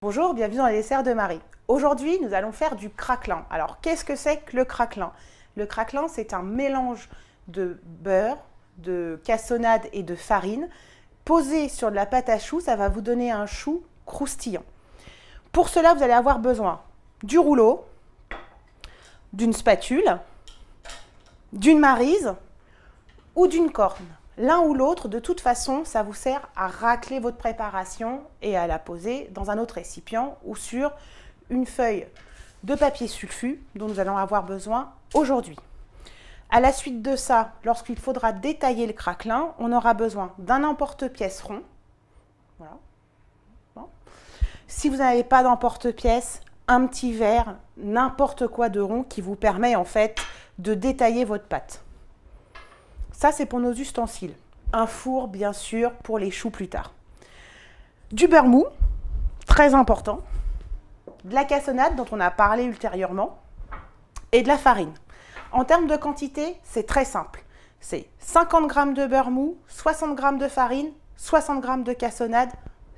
Bonjour, bienvenue dans les desserts de Marie. Aujourd'hui, nous allons faire du craquelin. Alors, qu'est-ce que c'est que le craquelin? Le craquelin, c'est un mélange de beurre, de cassonade et de farine. Posé sur de la pâte à choux, ça va vous donner un chou croustillant. Pour cela, vous allez avoir besoin du rouleau, d'une spatule, d'une maryse ou d'une corne. L'un ou l'autre, de toute façon, ça vous sert à racler votre préparation et à la poser dans un autre récipient ou sur une feuille de papier sulfu dont nous allons avoir besoin aujourd'hui. À la suite de ça, lorsqu'il faudra détailler le craquelin, on aura besoin d'un emporte-pièce rond. Voilà. Bon. Si vous n'avez pas d'emporte-pièce, un petit verre, n'importe quoi de rond qui vous permet en fait de détailler votre pâte. Ça, c'est pour nos ustensiles. Un four, bien sûr, pour les choux plus tard. Du beurre mou, très important. De la cassonade, dont on a parlé ultérieurement. Et de la farine. En termes de quantité, c'est très simple. C'est 50 g de beurre mou, 60 g de farine, 60 g de cassonade,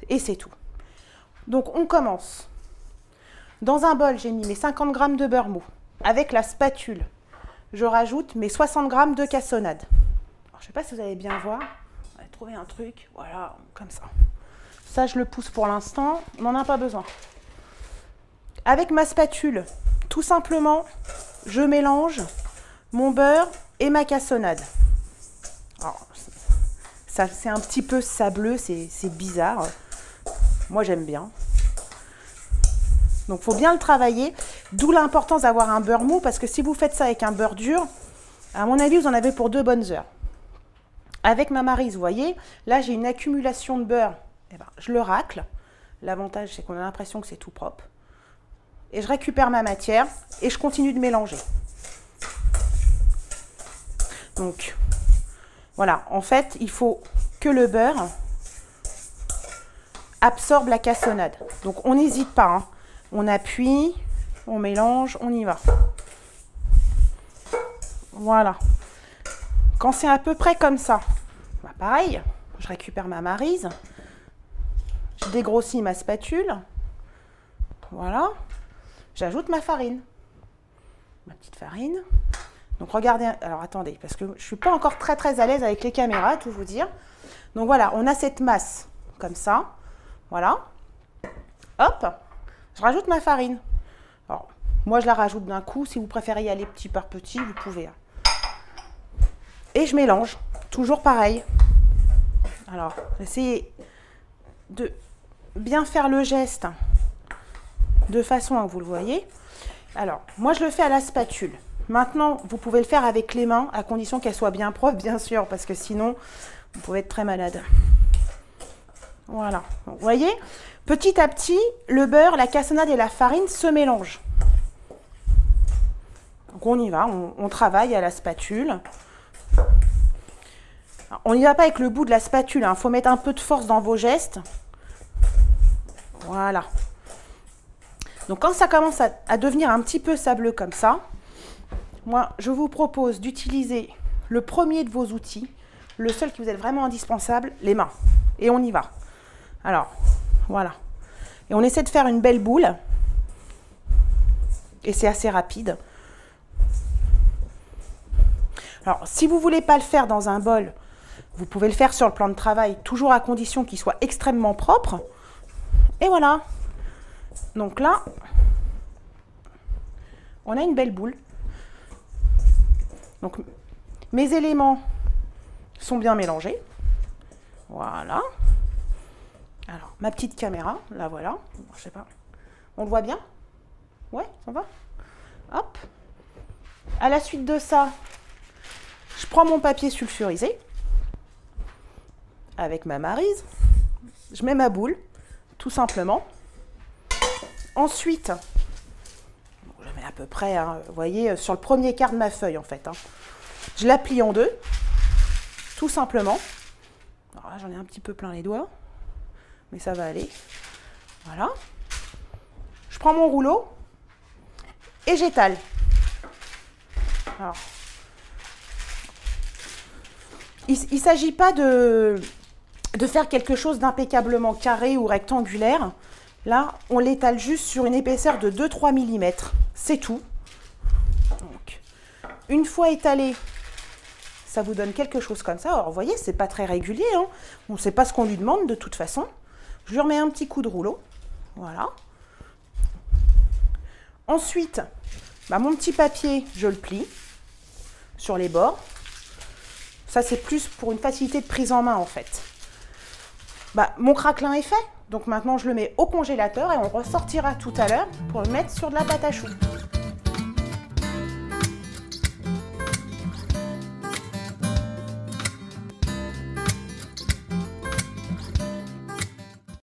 et c'est tout. Donc, on commence. Dans un bol, j'ai mis mes 50 g de beurre mou. Avec la spatule, je rajoute mes 60 g de cassonade. Alors, je ne sais pas si vous allez bien voir. On va trouver un truc, voilà, comme ça. Ça, je le pousse pour l'instant, on n'en a pas besoin. Avec ma spatule, tout simplement, je mélange mon beurre et ma cassonade. Alors, ça, c'est un petit peu sableux, c'est bizarre. Moi, j'aime bien. Donc, il faut bien le travailler, d'où l'importance d'avoir un beurre mou, parce que si vous faites ça avec un beurre dur, à mon avis, vous en avez pour 2 bonnes heures. Avec ma maryse, vous voyez, là, j'ai une accumulation de beurre. Eh ben, je le racle. L'avantage, c'est qu'on a l'impression que c'est tout propre. Et je récupère ma matière et je continue de mélanger. Donc, voilà. En fait, il faut que le beurre absorbe la cassonade. Donc, on n'hésite pas, hein. On appuie, on mélange, on y va. Voilà. Quand c'est à peu près comme ça, bah pareil, je récupère ma maryse, je dégrossis ma spatule, voilà, j'ajoute ma farine, ma petite farine. Donc regardez, alors attendez, parce que je ne suis pas encore très à l'aise avec les caméras, tout vous dire. Donc voilà, on a cette masse comme ça, voilà, hop. Je rajoute ma farine. Alors, moi, je la rajoute d'un coup. Si vous préférez y aller petit par petit, vous pouvez. Et je mélange. Toujours pareil. Alors, essayez de bien faire le geste de façon à que vous le voyez. Alors, moi, je le fais à la spatule. Maintenant, vous pouvez le faire avec les mains, à condition qu'elles soient bien propres, bien sûr, parce que sinon, vous pouvez être très malade. Voilà. Donc, vous voyez, petit à petit, le beurre, la cassonade et la farine se mélangent. Donc on y va, on travaille à la spatule. Alors, on n'y va pas avec le bout de la spatule, hein. Faut mettre un peu de force dans vos gestes. Voilà. Donc quand ça commence à devenir un petit peu sableux comme ça, moi je vous propose d'utiliser le premier de vos outils, le seul qui vous est vraiment indispensable, les mains. Et on y va. Alors, voilà. Et on essaie de faire une belle boule. Et c'est assez rapide. Alors, si vous ne voulez pas le faire dans un bol, vous pouvez le faire sur le plan de travail, toujours à condition qu'il soit extrêmement propre. Et voilà. Donc là, on a une belle boule. Donc, mes éléments sont bien mélangés. Voilà. Alors, ma petite caméra, là voilà, je sais pas, on le voit bien? Ouais, ça va? Hop. À la suite de ça, je prends mon papier sulfurisé avec ma maryse, je mets ma boule, tout simplement. Ensuite, je mets à peu près, hein, vous voyez, sur le premier quart de ma feuille en fait, hein. Je la plie en deux, tout simplement. Alors là, j'en ai un petit peu plein les doigts. Mais ça va aller. Voilà. Je prends mon rouleau et j'étale. Alors, il ne s'agit pas de faire quelque chose d'impeccablement carré ou rectangulaire. Là, on l'étale juste sur une épaisseur de 2-3 mm. C'est tout. Donc, une fois étalé, ça vous donne quelque chose comme ça. Alors, vous voyez, c'est pas très régulier, hein. On ne sait pas ce qu'on lui demande de toute façon. Je lui remets un petit coup de rouleau. Voilà. Ensuite, mon petit papier, je le plie sur les bords. Ça, c'est plus pour une facilité de prise en main, en fait. Mon craquelin est fait. Donc maintenant, je le mets au congélateur et on ressortira tout à l'heure pour le mettre sur de la pâte à choux.